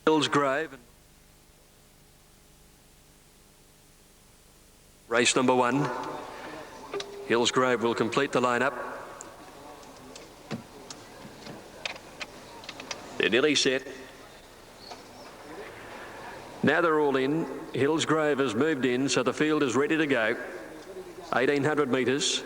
Gilgai. Race number 1. Gilgai will complete the lineup. They're nearly set. Now they're all in. Gilgai has moved in, so the field is ready to go. 1800 metres.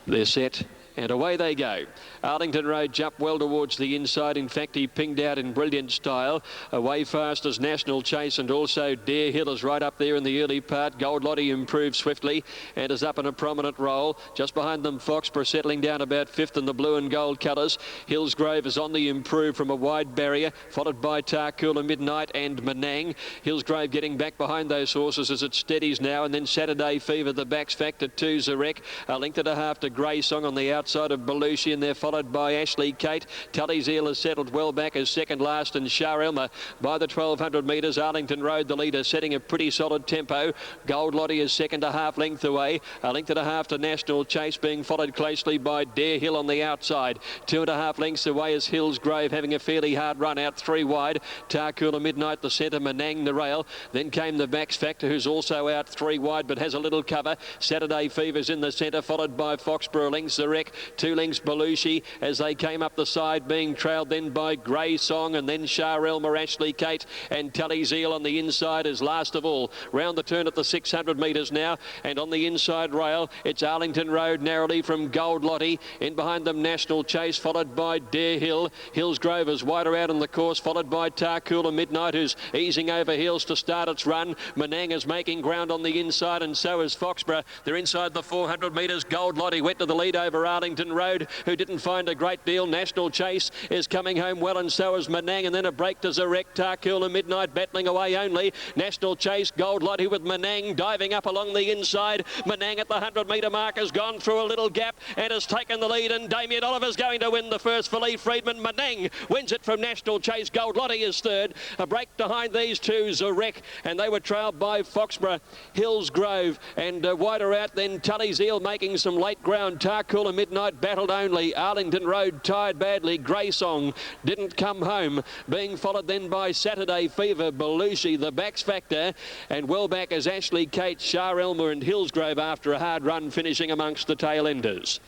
They're set. And away they go. Arlington Road jumped well towards the inside. In fact, he pinged out in brilliant style. Away fast as National Chase, and also Dare Hill is right up there in the early part. Gold Lottie improved swiftly and is up in a prominent role. Just behind them, Foxborough settling down about 5th in the blue and gold colours. Gilgai is on the improve from a wide barrier, followed by Tarcoola Midnight and Menang. Gilgai getting back behind those horses as it steadies now, and then Saturday Fever, the backs factor to Zarek. A length and a half to Grey Song on the outside of Belushi, and they're followed by Ashley Kate. Tully's Eel has settled well back as second last, and Shah Elmer by the 1200 metres. Arlington Road, the leader, setting a pretty solid tempo. Gold Lottie is second, a half length away. A length and a half to National Chase, being followed closely by Dare Hill on the outside. 2.5 lengths away is Gilgai, having a fairly hard run out 3 wide. Tarcoola Midnight, the centre, Menang the rail. Then came the Backs Factor, who's also out 3 wide but has a little cover. Saturday Fever's in the centre, followed by Foxborough lengths, Zarek. 2 lengths Belushi as they came up the side, being trailed then by Grey Song, and then Shah Elmer, Ashley Kate and Tully's Eel on the inside is last of all. Round the turn at the 600 metres now, and on the inside rail it's Arlington Road narrowly from Gold Lottie. In behind them National Chase, followed by Dare Hill. Gilgai is wider out on the course, followed by Tarcoola Midnight, who's easing over heels to start its run. Menang is making ground on the inside, and so is Foxborough. They're inside the 400 metres. Gold Lottie went to the lead over Arlington Road, who didn't find a great deal. National Chase is coming home well, and so is Menang, and then a break to Zarek. Tarcoola Midnight battling away only. National Chase, Gold Lottie with Menang diving up along the inside. Menang at the 100 metre mark has gone through a little gap and has taken the lead, and Damien Oliver's going to win the first for Lee Freedman. Menang wins it from National Chase. Gold Lottie is third. A break behind these two, Zarek, and they were trailed by Foxborough, Gilgai, and wider out then Tully's Eel making some late ground. Tarcoola Midnight battled only. Arlington Road tired badly. Grey Song didn't come home, being followed then by Saturday Fever, Belushi, the Backs Factor, and well back as Ashley Kate, Shah Elmer and Gilgai after a hard run, finishing amongst the tail enders.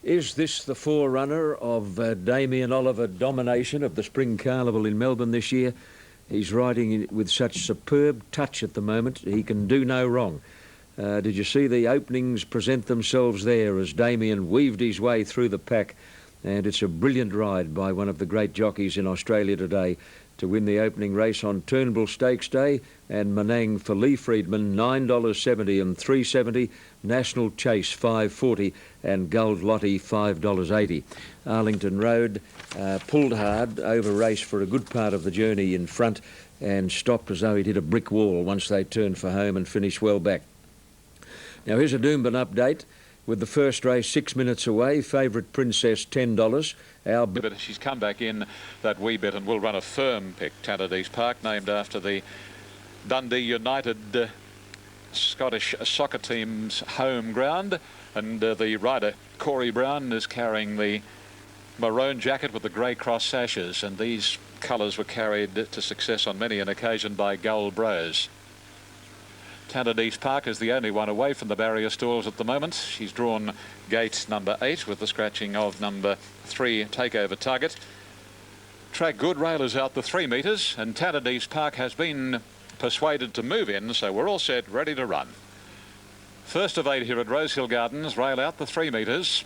Is this the forerunner of Damien Oliver domination of the Spring Carnival in Melbourne this year? He's riding with such superb touch at the moment, he can do no wrong. Did you see the openings present themselves there as Damien weaved his way through the pack? And it's a brilliant ride by one of the great jockeys in Australia today to win the opening race on Turnbull Stakes Day, and Menang for Lee Freedman $9.70 and $3.70, National Chase $5.40 and Gold Lottie $5.80. Arlington Road pulled hard, over race for a good part of the journey in front, and stopped as though he'd hit a brick wall once they turned for home and finished well back. Now here's a Doomben update. With the first race 6 minutes away, favourite Princess $10. But she's come back in that wee bit and will run a firm pick. Tannadice Park, named after the Dundee United Scottish soccer team's home ground, and the rider Corey Brown is carrying the maroon jacket with the grey cross sashes, and these colours were carried to success on many an occasion by Gold Bros. Tannadice Park is the only one away from the barrier stalls at the moment. She's drawn gate number 8 with the scratching of number 3 Takeover Target. Track good, railers out the 3 metres, and Tannadice Park has been persuaded to move in, so we're all set, ready to run. First of 8 here at Rosehill Gardens, rail out the 3 metres.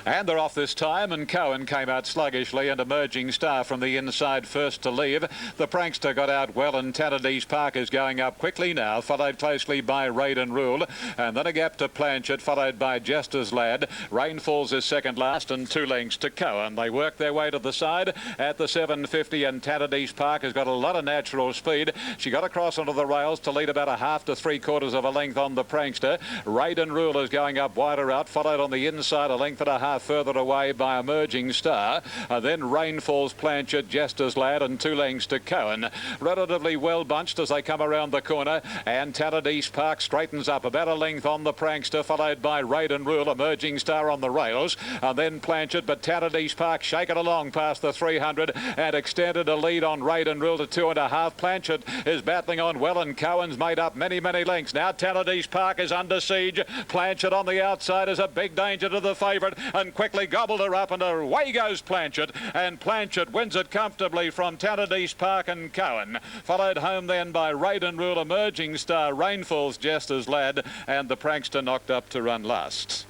And they're off this time, and Cohen came out sluggishly, and Emerging Star from the inside first to leave. The Prankster got out well, and Tannadice Park is going up quickly now, followed closely by Raid and Rule, and then a gap to Planchet, followed by Jester's Lad. Rainfalls is second last, and 2 lengths to Cohen. They work their way to the side at the 750, and Tannadice Park has got a lot of natural speed. She got across onto the rails to lead about a half to 3/4 of a length on the Prankster. Raid and Rule is going up wider out, followed on the inside a length and a half Star further away by Emerging Star. Then Rainfall's Planchet, Jester's Lad, and 2 lengths to Cohen. Relatively well bunched as they come around the corner, and Talent East Park straightens up about a length on the prankster, followed by Raid and Rule, Emerging Star on the rails, and then Planchet, but Talent East Park shaken along past the 300 and extended a lead on Raid and Rule to 2.5. Planchet is battling on well, and Cohen's made up many lengths. Now Talent East Park is under siege. Planchet on the outside is a big danger to the favourite, and quickly gobbled her up, and away goes Planchet, and Planchet wins it comfortably from Talent East Park and Cohen, followed home then by Raid and Rule, Emerging Star, Rainfall's Jester's Lad, and the prankster knocked up to run last.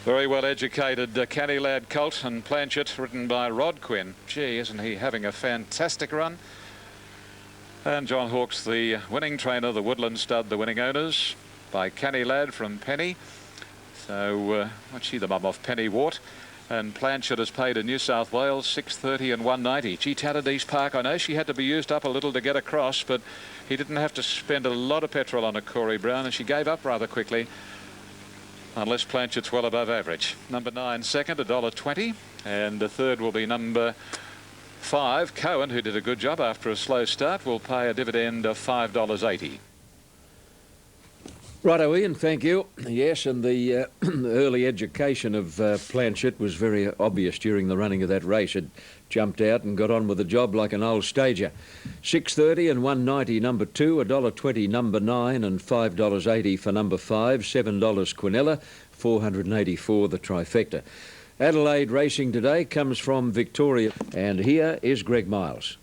Very well educated Canny Lad colt, and Planchet ridden by Rod Quinn. Gee, isn't he having a fantastic run? And John Hawkes, the winning trainer, the Woodland Stud, the winning owners, by Canny Lad from Penny. So what's she, the mum of Penny Wart? And Planchet has paid in New South Wales 6.30 and 1.90. Gee, Talent East Park, I know she had to be used up a little to get across, but he didn't have to spend a lot of petrol on a Corey Brown, and she gave up rather quickly, unless Planchet's well above average. Number 9 second, $1.20, and the third will be number 5, Cohen, who did a good job after a slow start, will pay a dividend of $5.80. Righto, Ian, thank you. Yes, and the early education of Planchet was very obvious during the running of that race. It jumped out and got on with the job like an old stager. 6.30 and 1.90 number 2, $1.20 number 9, and $5.80 for number 5, $7 Quinella, $484 the trifecta. Adelaide racing today comes from Victoria, and here is Greg Miles.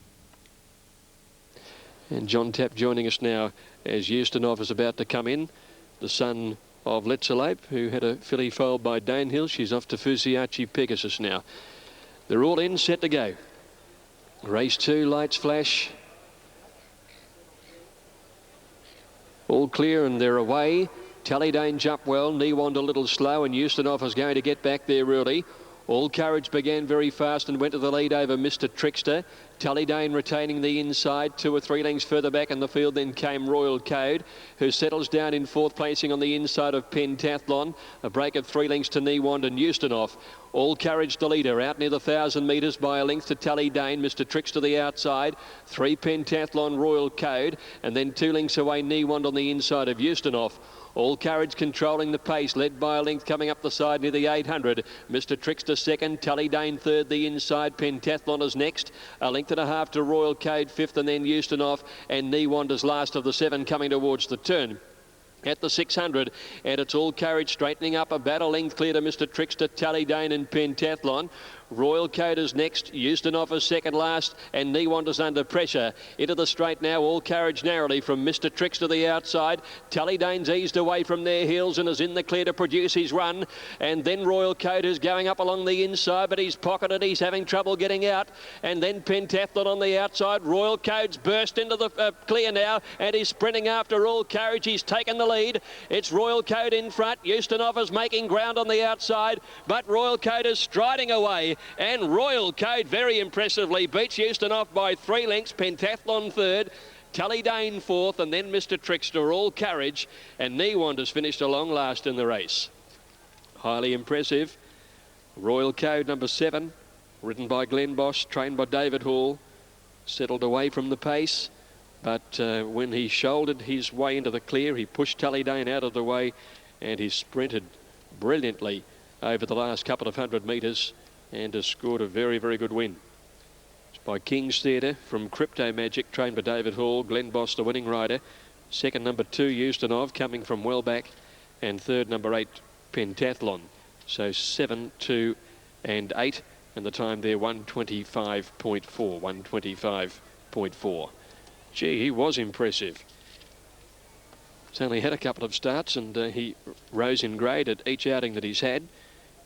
And John Tapp joining us now as Eustonov is about to come in. The son of Letzelape, who had a filly foaled by Danehill. She's off to Fusiachi Pegasus now. They're all in, set to go. Race 2, lights flash. All clear and they're away. Tallydane jumped well, Newand a little slow, and Eustonov is going to get back there early. All Courage began very fast and went to the lead over Mr. Trickster. Tallydane retaining the inside, 2 or 3 lengths further back in the field. Then came Royal Code, who settles down in 4th placing on the inside of Pentathlon. A break of 3 lengths to Newand and Eustonov. All Courage the leader, out near the 1,000 metres by a length to Tallydane. Mr. Trickster the outside, 3 Pentathlon, Royal Code, and then 2 lengths away Newand on the inside of Eustonov. All Courage controlling the pace, led by a length coming up the side near the 800. Mr. Trickster second, Tallydane third, the inside. Pentathlon is next. A length and a half to Royal Code fifth, and then Eustonov and Newand is last of the 7 coming towards the turn. At the 600, and it's All Courage straightening up about a length clear to Mr. Trickster, Tallydane and Pentathlon. Royal Code is next, Eustonov is second last, and Newand is under pressure. Into the straight now, All Courage narrowly from Mr. Trickster the outside. Tallydane's eased away from their heels and is in the clear to produce his run. And then Royal Code is going up along the inside, but he's pocketed, he's having trouble getting out. And then Pentathlon on the outside. Royal Code's burst into the clear now, and he's sprinting after All Courage. He's taken the lead. It's Royal Code in front. Eustonov is making ground on the outside, but Royal Code is striding away. And Royal Code very impressively beats Eustonov by 3 lengths. Pentathlon third, Tallydane fourth, and then Mr. Trickster, All Courage, and Newand has finished along last in the race. Highly impressive. Royal Code number 7, ridden by Glenn Bosch, trained by David Hall, settled away from the pace, but when he shouldered his way into the clear, he pushed Tallydane out of the way, and he sprinted brilliantly over the last couple of 100 metres and has scored a very, very good win. It's by King's Theatre from Crypto Magic, trained by David Hall. Glenn Boss, the winning rider. Second, number 2, Eustonov, coming from well back. And third, number 8, Pentathlon. So 7, 2 and 8. And the time there, 125.4. 125.4. Gee, he was impressive. He's only had a couple of starts, and he rose in grade at each outing that he's had.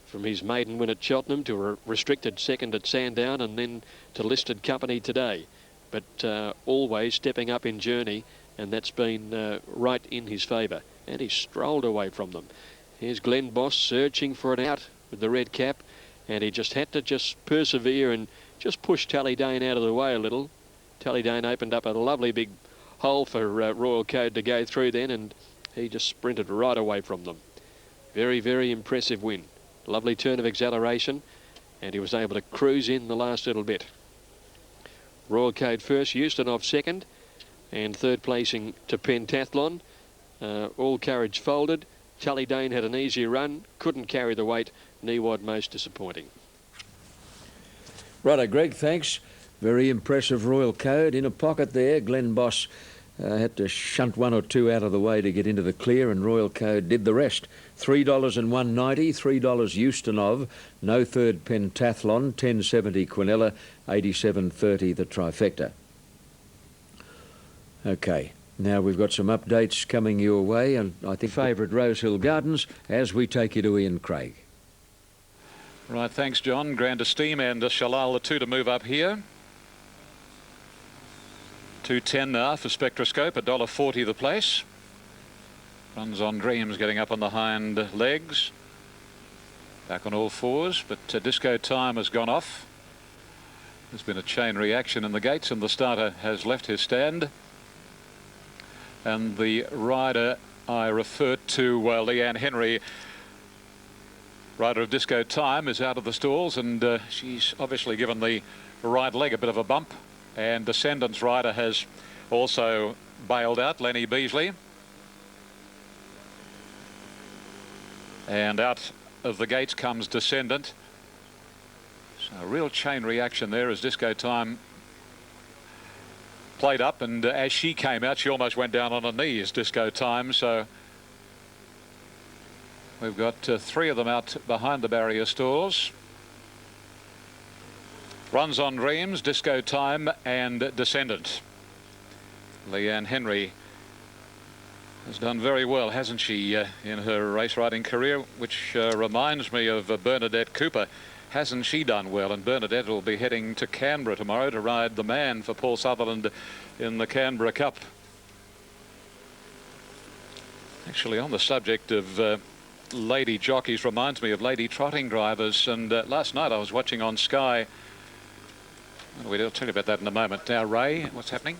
From his maiden win at Cheltenham to a restricted second at Sandown, and then to listed company today. But always stepping up in journey, and that's been right in his favour. And he strolled away from them. Here's Glenn Boss searching for an out with the red cap, and he just had to persevere and just push Tallydane out of the way a little. Tallydane opened up a lovely big hole for Royal Code to go through then, and he just sprinted right away from them. Very, very impressive win. Lovely turn of acceleration, and he was able to cruise in the last little bit. Royal Code first, Eustonov second, and third placing to Pentathlon. All carriage folded. Tully Dane had an easy run, couldn't carry the weight. Niwad most disappointing. Righto, Greg, thanks. Very impressive Royal Code in a pocket there. Glenn Boss had to shunt one or two out of the way to get into the clear, and Royal Code did the rest. $3 and $1.90, $3 Eustonov, no third Pentathlon, $10.70 Quinella, $87.30 the trifecta. Okay, now we've got some updates coming your way, and I think favourite Rosehill Gardens as we take you to Ian Craig. Right, thanks, John. Grand Esteem and Shalal, the two to move up here. 2.10 now for Spectroscope, $1.40 the place. Runs on Dreams getting up on the hind legs. Back on all fours, but Disco Time has gone off. There's been a chain reaction in the gates and the starter has left his stand. And the rider I referred to, Leanne Henry, rider of Disco Time, is out of the stalls, and she's obviously given the right leg a bit of a bump. And Descendant's rider has also bailed out, Lenny Beasley. And out of the gates comes Descendant. So a real chain reaction there as Disco Time played up, and as she came out, she almost went down on her knees, Disco Time. So we've got three of them out behind the barrier stalls. Runs on Dreams, Disco Time and Descendant. Leanne Henry has done very well, hasn't she, in her race riding career, which reminds me of Bernadette Cooper. Hasn't she done well? And Bernadette will be heading to Canberra tomorrow to ride the man for Paul Sutherland in the Canberra Cup. Actually, on the subject of lady jockeys, reminds me of lady trotting drivers. And last night I was watching on Sky. We'll tell you about that in a moment. Now, Ray, what's happening?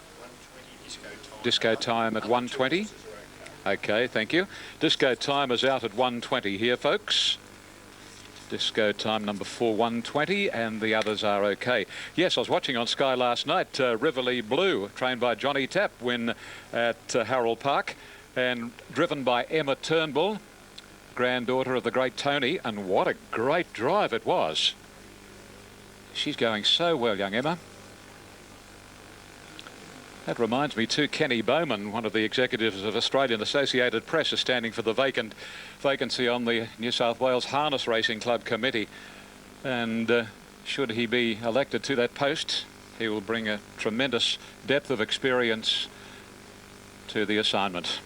Disco Time at 1:20. Okay, thank you. Disco Time is out at 1:20 here, folks. Disco Time number 4, 1:20, and the others are okay. Yes, I was watching on Sky last night. Riverlea Blue, trained by Johnny Tapp, win at Harold Park, and driven by Emma Turnbull, granddaughter of the great Tony, and what a great drive it was. She's going so well, young Emma. That reminds me too, Kenny Bowman, one of the executives of Australian Associated Press, is standing for the vacancy on the New South Wales Harness Racing Club Committee. And should he be elected to that post, he will bring a tremendous depth of experience to the assignment.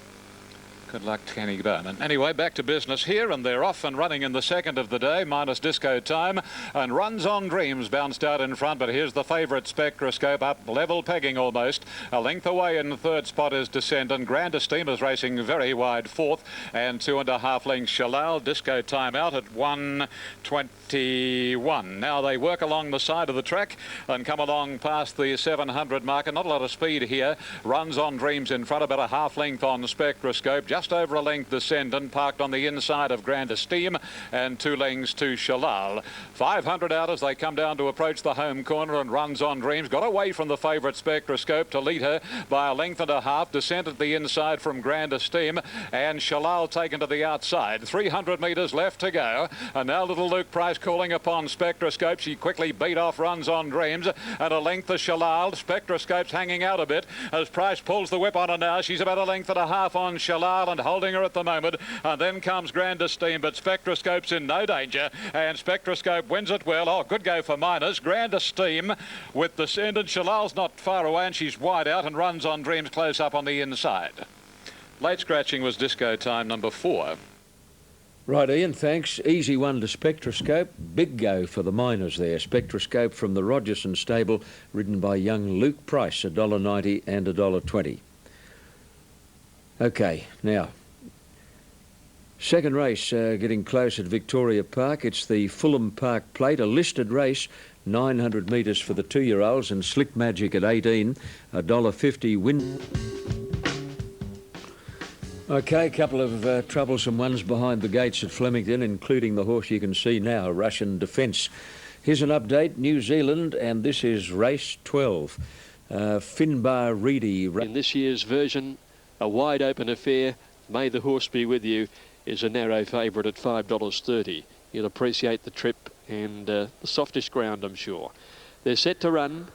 Good luck, Kenny Bowman. Anyway, back to business here, and they're off and running in the second of the day, minus Disco Time, and Runs on Dreams bounced out in front, but here's the favourite Spectroscope up, level pegging almost. A length away in the third spot is Descendant. Grand Esteem is racing very wide fourth, and 2.5 lengths Shalal. Disco Time out at 1:21. Now they work along the side of the track and come along past the 700 marker. Not a lot of speed here. Runs on Dreams in front, about a half length on Spectroscope. Just over a length Descendant, parked on the inside of Grand Esteem, and 2 lengths to Shalal. 500 out as they come down to approach the home corner, and Runs on Dreams got away from the favourite Spectroscope to lead her by a length and a half. Descendant the inside from Grand Esteem, and Shalal taken to the outside. 300 metres left to go, and now little Luke Price calling upon Spectroscope. She quickly beat off Runs on Dreams, and a length to Shalal. Spectroscope's hanging out a bit as Price pulls the whip on her now. She's about a length and a half on Shalal and holding her at the moment, and then comes Grand Esteem, but Spectroscope's in no danger, and Spectroscope wins it well. Oh, good go for Miners. Grand Esteem with Descendant. Shalal's not far away, and she's wide out, and Runs on Dreams close up on the inside. Late scratching was Disco Time number 4. Right, Ian, thanks. Easy one to Spectroscope. Big go for the Miners there. Spectroscope from the Rogerson stable, ridden by young Luke Price, $1.90 and $1.20. Okay, now, second race getting close at Victoria Park. It's the Fulham Park Plate, a listed race, 900 metres for the 2-year-olds, and Slick Magic at 18, $1.50 win. Okay, a couple of troublesome ones behind the gates at Flemington, including the horse you can see now, Russian Defence. Here's an update, New Zealand, and this is race 12. Finbar Reedy. In this year's version, a wide open affair, May the Horse Be With You, is a narrow favourite at $5.30. You'll appreciate the trip and the softish ground, I'm sure. They're set to run.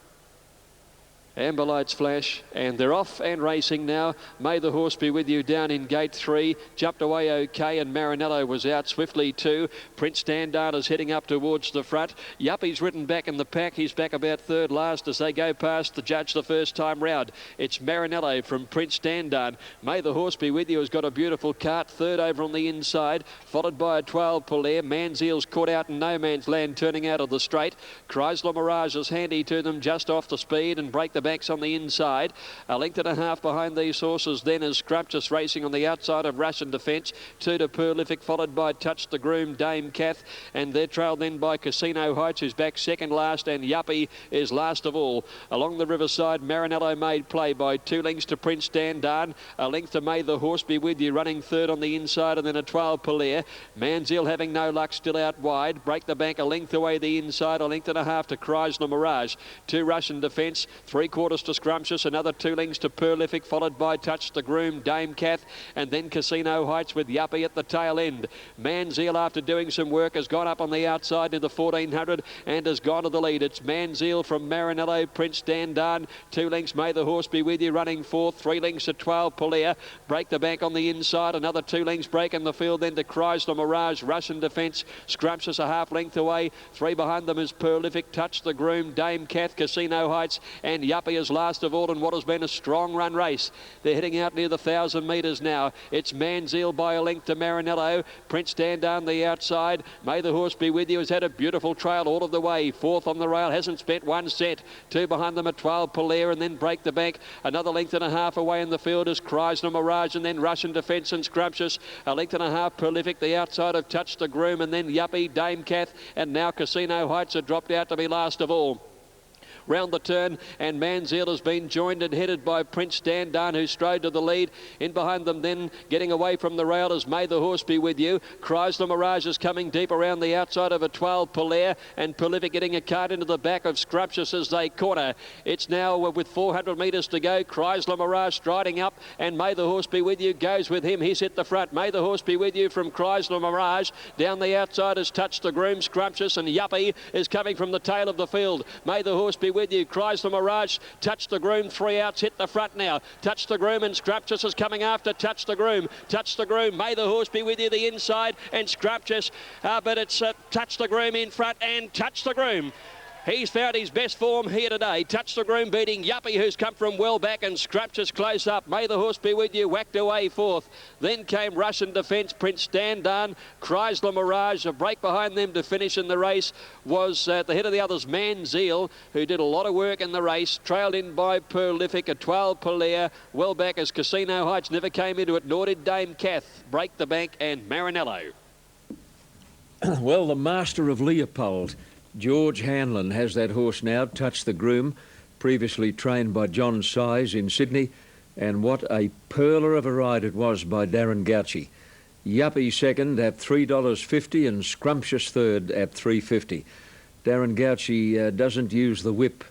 Amber lights flash, and they're off and racing now. May the Horse Be With You down in gate 3. Jumped away okay, and Marinello was out swiftly too. Prince Standard is heading up towards the front. Yuppie's ridden back in the pack. He's back about third last as they go past the judge the first time round. It's Marinello from Prince Standard. May the Horse Be With You has got a beautiful cart. Third over on the inside, followed by a 12 pull there. Manziel's caught out in no man's land, turning out of the straight. Chrysler Mirage is handy to them, just off the speed, and break the backs on the inside. A length and a half behind these horses then is Scrumptious racing on the outside of Russian Defence. 2 to Prolific, followed by Touch the Groom, Dame Kath, and they're trailed then by Casino Heights, who's back second last, and Yuppie is last of all. Along the riverside, Marinello made play by 2 lengths to Prince Dandan. A length to May the Horse Be With You, running third on the inside, and then a 12 Polaire. Manziel having no luck, still out wide. Break the bank a length away the inside, a length and a half to Chrysler Mirage. 2 Russian Defence, 3/4 to Scrumptious, another 2 lengths to Prolific, followed by Touch the Groom, Dame Kath, and then Casino Heights with Yuppie at the tail end. Manziel, after doing some work, has gone up on the outside to the 1400 and has gone to the lead. It's Manziel from Marinello, Prince Dandan. 2 lengths, May the Horse Be With You, running fourth. 3 lengths to 12 Polaire. Break the bank on the inside, another 2 lengths break in the field, then to Chrysler Mirage, Russian Defence. Scrumptious a half length away. 3 behind them is Prolific, Touch the Groom, Dame Kath, Casino Heights, and Yuppie is last of all in what has been a strong run race. They're heading out near the 1,000 metres now. It's Manziel by a length to Marinello. Prince Dandan the outside. May the Horse Be With You has had a beautiful trail all of the way. Fourth on the rail, hasn't spent 1 set. 2 behind them at 12 Polaire, and then Break the Bank. Another length and a half away in the field is Chrysler Mirage, and then Russian Defence and Scrumptious. A length and a half Prolific the outside of Touch the Groom, and then Yuppie, Dame Kath, and now Casino Heights are dropped out to be last of all. Round the turn, and Manziel has been joined and headed by Prince Dandan, who strode to the lead. In behind them then, getting away from the rail, is May the Horse Be With You. Chrysler Mirage is coming deep around the outside of a 12 Polaire, and Prolific getting a cart into the back of Scrumptious as they corner. It's now with 400 metres to go. Chrysler Mirage striding up, and May the Horse Be With You goes with him. He's at the front. May the Horse Be With You from Chrysler Mirage. Down the outside has Touch the Groom, Scrumptious, and Yuppie is coming from the tail of the field. May the Horse Be With You. Chrysler Mirage, Touch the Groom, 3 outs, hit the front now. Touch the Groom, and Scrumptious is coming after Touch the Groom. Touch the Groom, May the Horse Be With You, the inside, and Scrumptious, but it's Touch the Groom in front, and Touch the Groom. He's found his best form here today. Touch the Groom beating Yuppie, who's come from well back, and Scrumptious close up. May the Horse Be With You, whacked away fourth. Then came Russian Defence, Prince Dandan, Chrysler Mirage. A break behind them to finish in the race was at the head of the others, Manziel, who did a lot of work in the race. Trailed in by Prolific, a 12 Polaire. Well back as Casino Heights never came into it, nor did Dame Kath. Break the Bank and Marinello. Well, the master of Leopold, George Hanlon, has that horse now, Touch the Groom, previously trained by John Size in Sydney, and what a pearler of a ride it was by Darren Gauci. Yuppie second at $3.50 and Scrumptious third at $3.50. Darren Gauci doesn't use the whip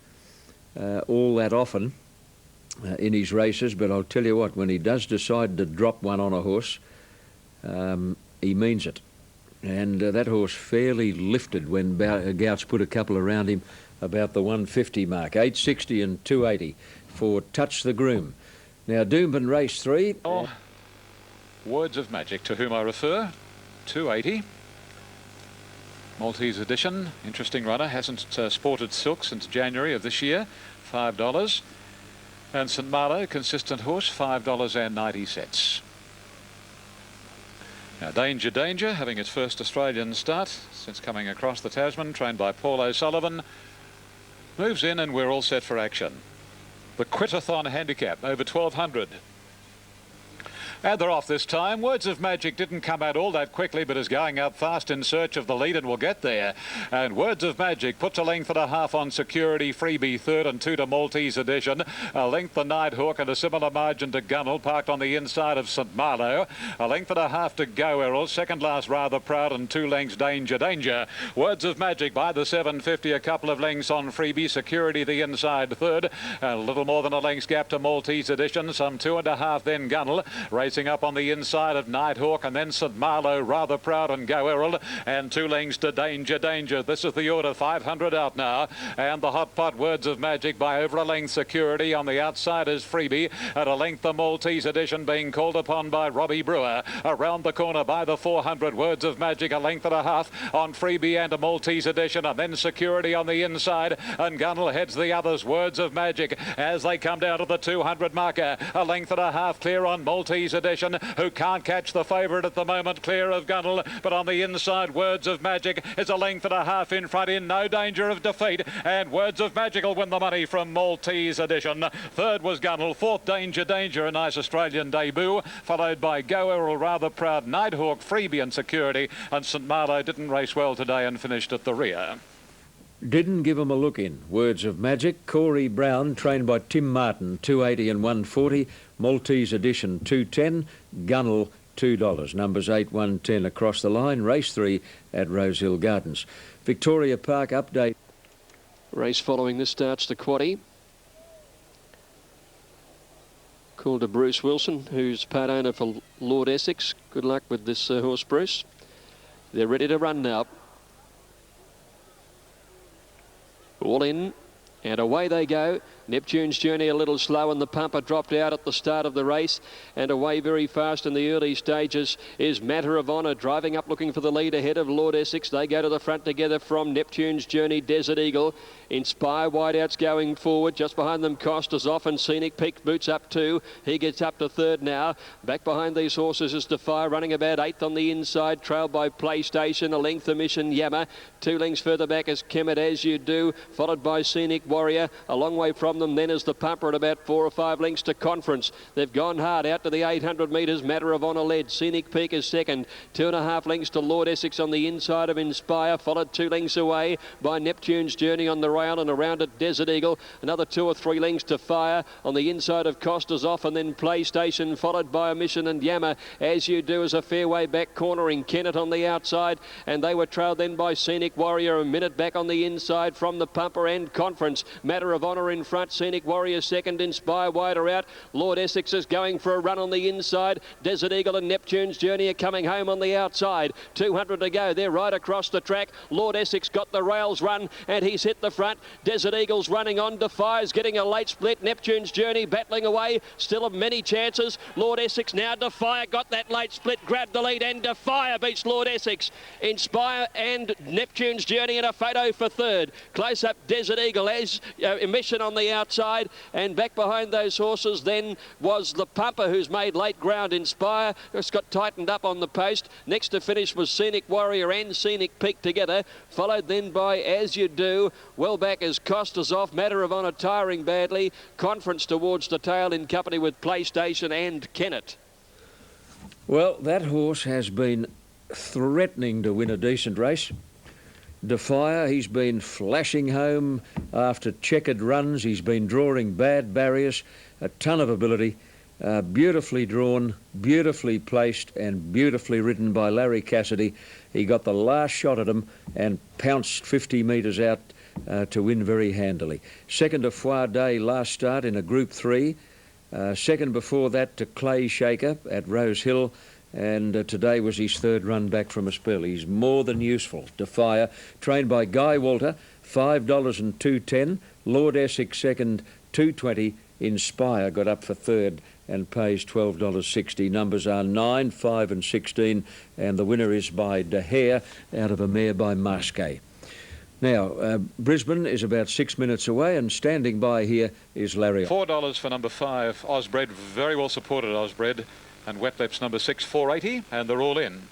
all that often in his races, but I'll tell you what, when he does decide to drop one on a horse, he means it. And that horse fairly lifted when Gouts put a couple around him about the 150 mark. 860 and 280 for Touch the Groom. Now Doomben race 3. Oh, words of magic, to whom I refer. 280. Maltese edition. Interesting runner. Hasn't sported silk since January of this year. $5. And St Malo, consistent horse, $5.90. Now Danger Danger, having its first Australian start since coming across the Tasman, trained by Paul O'Sullivan, moves in and we're all set for action. The Quitathon handicap, over 1,200. And they're off this time. Words of Magic didn't come out all that quickly, but is going out fast in search of the lead and will get there. And Words of Magic puts a length and a half on Security, Freebie third, and 2 to Maltese Edition. A length the Nighthawk and a similar margin to Gunnell, parked on the inside of St Marlow. A length and a half to Go Errol, second last Rather Proud, and 2 lengths Danger Danger. Words of Magic by the 750, a couple of lengths on Freebie, Security the inside third, a little more than a length's gap to Maltese Edition, some 2.5 then Gunnell, racing up on the inside of Nighthawk, and then St Marlow, Rather Proud, and Go Errol, and 2 lengths to Danger Danger. This is the order, 500 out now, and the hot pot Words of Magic by over a length. Security on the outside is Freebie, at a length the Maltese Edition being called upon by Robbie Brewer. Around the corner by the 400, Words of Magic a length and a half on Freebie and a Maltese Edition, and then Security on the inside, and Gunnell heads the others. Words of Magic as they come down to the 200 marker, a length and a half clear on Maltese Edition, who can't catch the favourite at the moment, clear of Gunnell, but on the inside Words of Magic is a length and a half in front, in no danger of defeat, and Words of Magic will win the money from Maltese Edition. Third was Gunnell, fourth Danger Danger, a nice Australian debut, followed by Go Errol, Rather Proud, Nighthawk, Freebie and Security, and St Marlow didn't race well today and finished at the rear. Didn't give him a look in. Words of Magic. Corey Brown, trained by Tim Martin, 280 and 140. Maltese Edition, 210. Gunnell, $2. Numbers 8, 1, 10 across the line. Race 3 at Rosehill Gardens. Victoria Park update. Race following this starts the quaddie. Called to Bruce Wilson, who's part owner for Lord Essex. Good luck with this horse, Bruce. They're ready to run now. All in, and away they go. Neptune's Journey a little slow, and the pumper dropped out at the start of the race, and away very fast in the early stages is Matter of Honour, driving up looking for the lead ahead of Lord Essex. They go to the front together from Neptune's Journey, Desert Eagle, Inspire Wideouts going forward. Just behind them Costa's off, and Scenic Peak boots up too. He gets up to third now. Back behind these horses is Defy, running about 8th on the inside, trailed by PlayStation, a length of Mission Yammer. 2 lengths further back is Kemet As You Do, followed by Scenic Warrior. A long way from them then is the pumper at about 4 or 5 lengths to Conference. They've gone hard out to the 800 metres. Matter of Honour led. Scenic Peak is second. 2.5 lengths to Lord Essex on the inside of Inspire, followed 2 lengths away by Neptune's Journey on the rail, and around at Desert Eagle. Another 2 or 3 lengths to Fire on the inside of Costa's off, and then PlayStation, followed by a Mission and Yammer. As You Do as a fairway back, cornering Kennett on the outside, and they were trailed then by Scenic Warrior a minute back on the inside from the pumper and Conference. Matter of Honour in front, Scenic Warrior second, Inspire wider out. Lord Essex is going for a run on the inside. Desert Eagle and Neptune's Journey are coming home on the outside. 200 to go. They're right across the track. Lord Essex got the rails run, and he's hit the front. Desert Eagle's running on. Defies getting a late split. Neptune's Journey battling away. Still have many chances. Lord Essex now. Defier got that late split, grabbed the lead, and Defier beats Lord Essex. Inspire and Neptune's Journey in a photo for third. Close up Desert Eagle as Mission on the outside, and back behind those horses then was the pumper, who's made late ground. Inspire just got tightened up on the post. Next to finish was Scenic Warrior and Scenic Peak together, followed then by As You Do. Well back as Costa's off. Matter of Honour tiring badly. Conference towards the tail in company with PlayStation and Kennett. Well, that horse has been threatening to win a decent race. Defier, he's been flashing home after checkered runs. He's been drawing bad barriers, a ton of ability, beautifully drawn, beautifully placed and beautifully ridden by Larry Cassidy. He got the last shot at him and pounced 50 metres out to win very handily. Second to Foire Day last start in a Group 3. Second before that to Clay Shaker at Rose Hill. And today was his third run back from a spell. He's more than useful. Defier, trained by Guy Walter, $5 and 2.10. Lord Essex second, 2.20. Inspire got up for third and pays $12.60. Numbers are 9, 5 and 16. And the winner is by De Hare out of a mare by Masquet. Now, Brisbane is about 6 minutes away, and standing by here is Larry. $4 for number 5, Osbred, very well supported Osbred. And Wet Lips number 6, 480, and they're all in.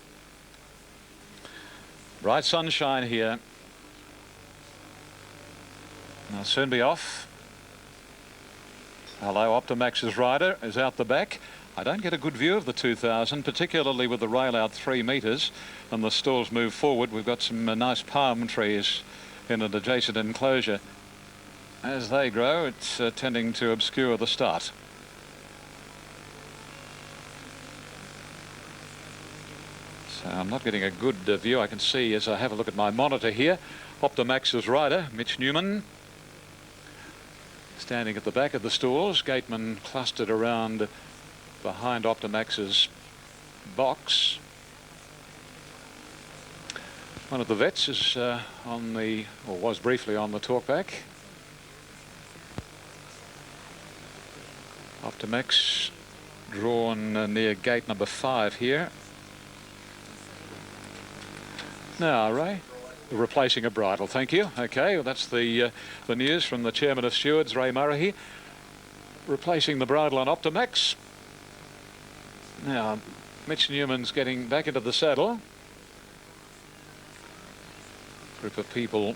Bright sunshine here. They'll soon be off. Hello, Optimax's rider is out the back. I don't get a good view of the 2000, particularly with the rail out 3 metres and the stalls move forward. We've got some nice palm trees in an adjacent enclosure. As they grow, it's tending to obscure the start. So I'm not getting a good view. I can see as I have a look at my monitor here, Optimax's rider, Mitch Newman, standing at the back of the stalls. Gateman clustered around behind Optimax's box. One of the vets is on the, or was briefly on the talkback. Optimax drawn near gate number 5 here. Now, Ray, replacing a bridle. Thank you. Okay, well, that's the news from the chairman of stewards, Ray Murray. Replacing the bridle on Optimax. Now, Mitch Newman's getting back into the saddle. Group of people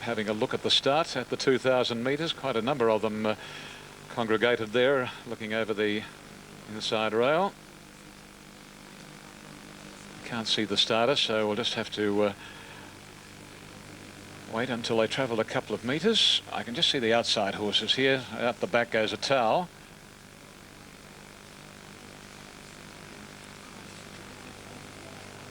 having a look at the start at the 2,000 metres. Quite a number of them congregated there, looking over the inside rail. Can't see the starter, so we'll just have to wait until they travel a couple of metres. I can just see the outside horses here. Out the back goes a towel.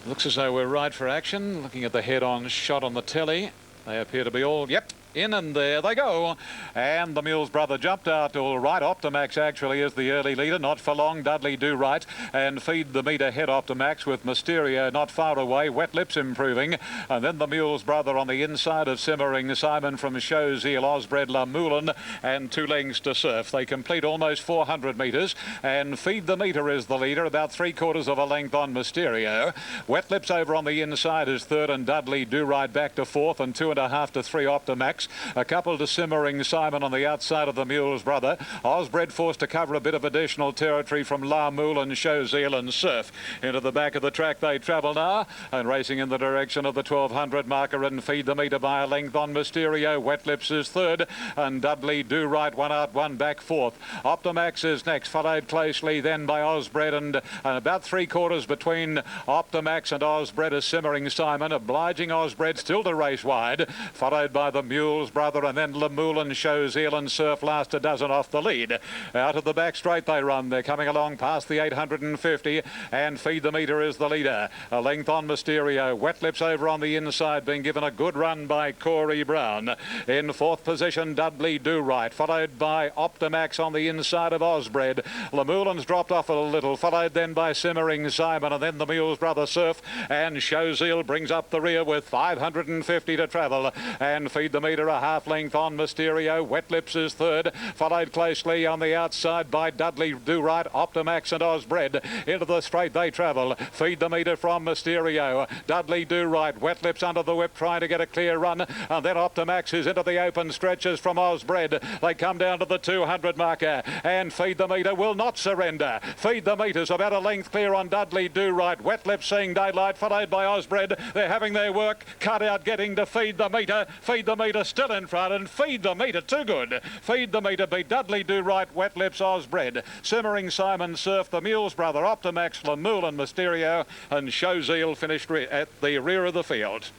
Looks as though we're right for action. Looking at the head-on shot on the telly, they appear to be all, yep, in, and there they go. And the Mule's brother jumped out all right. Optimax actually is the early leader. Not for long, Dudley Do Right and Feed the Meter head Optimax with Mysterio not far away. Wet Lips improving. And then the Mule's brother on the inside of Simmering Simon from Show Zeal, Osbred La Moulin and 2 Lengths to Surf. They complete almost 400 metres and Feed the Meter is the leader, about 3/4 of a length on Mysterio. Wet Lips over on the inside is third and Dudley Do Right back to fourth and 2.5 to 3 Optimax. A couple to Simmering Simon on the outside of the Mule's brother. Osbred forced to cover a bit of additional territory from La Moulin, Show Zeal and Surf. Into the back of the track they travel now and racing in the direction of the 1200 marker and Feed the Meter by a length on Mysterio. Wet Lips is third and Dudley Do Right 1 out 1 back fourth. Optimax is next, followed closely then by Osbred and about 3/4 between Optimax and Osbred is Simmering Simon, obliging Osbred still to race wide, followed by the Mule's brother and then La Moulin, Show Zeal and Surf last a dozen off the lead. Out of the back straight they run. They're coming along past the 850 and Feed the Meter is the leader. A length on Mysterio. Wet Lips over on the inside being given a good run by Corey Brown. In fourth position Dudley Do Right, followed by Optimax on the inside of Osbred. La Moulin's dropped off a little, followed then by Simmering Simon and then the Mule's brother Surf and Show Zeal brings up the rear with 550 to travel and Feed the Meter a half length on Mysterio. Wet Lips is third, followed closely on the outside by Dudley Do Right, Optimax and Osbred. Into the straight they travel. Feed the Meter from Mysterio. Dudley Do Right, Wet Lips under the whip trying to get a clear run and then Optimax is into the open stretches from Osbred. They come down to the 200 marker and Feed the Meter will not surrender. Feed the Meter's about a length clear on Dudley Do Right. Wet Lips seeing daylight, followed by Osbred. They're having their work cut out getting to Feed the Meter. Feed the Meter still in front and Feed the Meter too good. Feed the Meter beat Dudley Do Right, Wet Lips, Osbred. Simmering Simon, Surf, the Mule's brother, Optimax, La Moulin, Mysterio and Show Zeal finished at the rear of the field.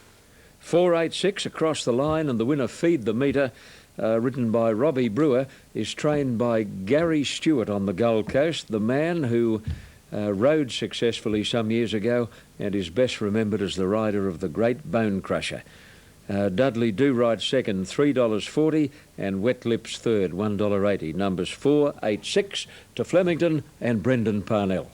486 across the line and the winner Feed the Meter, ridden by Robbie Brewer, is trained by Gary Stewart on the Gold Coast, the man who rode successfully some years ago and is best remembered as the rider of the Great Bone Crusher. Dudley Do Right second, $3.40, and Wet Lips third, $1.80. Numbers 4, 8, 6 to Flemington and Brendan Parnell.